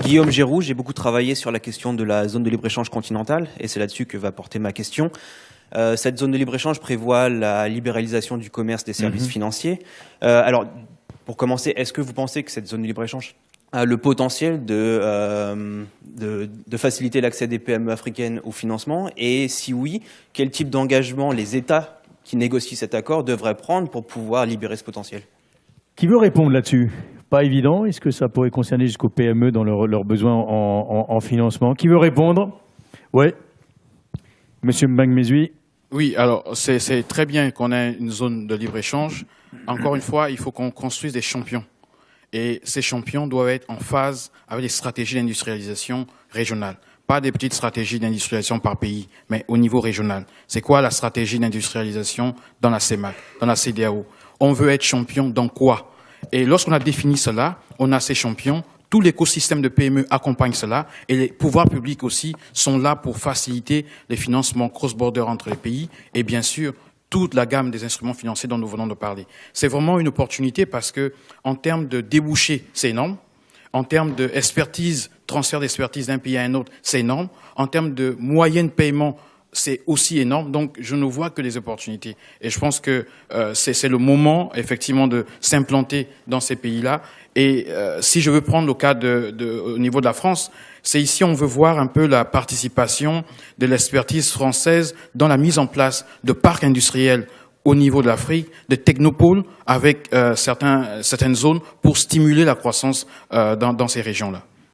Guillaume Géroux, j'ai beaucoup travaillé sur la question de la zone de libre-échange continentale et c'est là-dessus que va porter ma question. Cette zone de libre-échange prévoit la libéralisation du commerce des services financiers. Alors, pour commencer, est-ce que vous pensez que cette zone de libre-échange a le potentiel de faciliter l'accès des PME africaines au financement? Et si oui, quel type d'engagement les États qui négocient cet accord devraient prendre pour pouvoir libérer ce potentiel? Qui veut répondre là-dessus? Pas évident. Est-ce que ça pourrait concerner jusqu'aux PME dans leurs besoins en financement? Qui veut répondre? Oui. Monsieur Mbang-Mezui. Oui, alors c'est très bien qu'on ait une zone de libre-échange. Encore une fois, il faut qu'on construise des champions. Et ces champions doivent être en phase avec les stratégies d'industrialisation régionales. Pas des petites stratégies d'industrialisation par pays, mais au niveau régional. C'est quoi la stratégie d'industrialisation dans la CEMAC, dans la CEDEAO? On veut être champion dans quoi? Et lorsqu'on a défini cela, on a ces champions, tout l'écosystème de PME accompagne cela et les pouvoirs publics aussi sont là pour faciliter les financements cross-border entre les pays et bien sûr toute la gamme des instruments financiers dont nous venons de parler. C'est vraiment une opportunité parce que en termes de débouchés, c'est énorme. En termes d'expertise, transfert d'expertise d'un pays à un autre, c'est énorme. En termes de moyens de paiement, c'est aussi énorme, donc je ne vois que des opportunités. Et je pense que c'est le moment, effectivement, de s'implanter dans ces pays-là. Et si je veux prendre le cas au niveau de la France, c'est ici on veut voir un peu la participation de l'expertise française dans la mise en place de parcs industriels au niveau de l'Afrique, de technopoles avec certaines zones pour stimuler la croissance dans ces régions-là.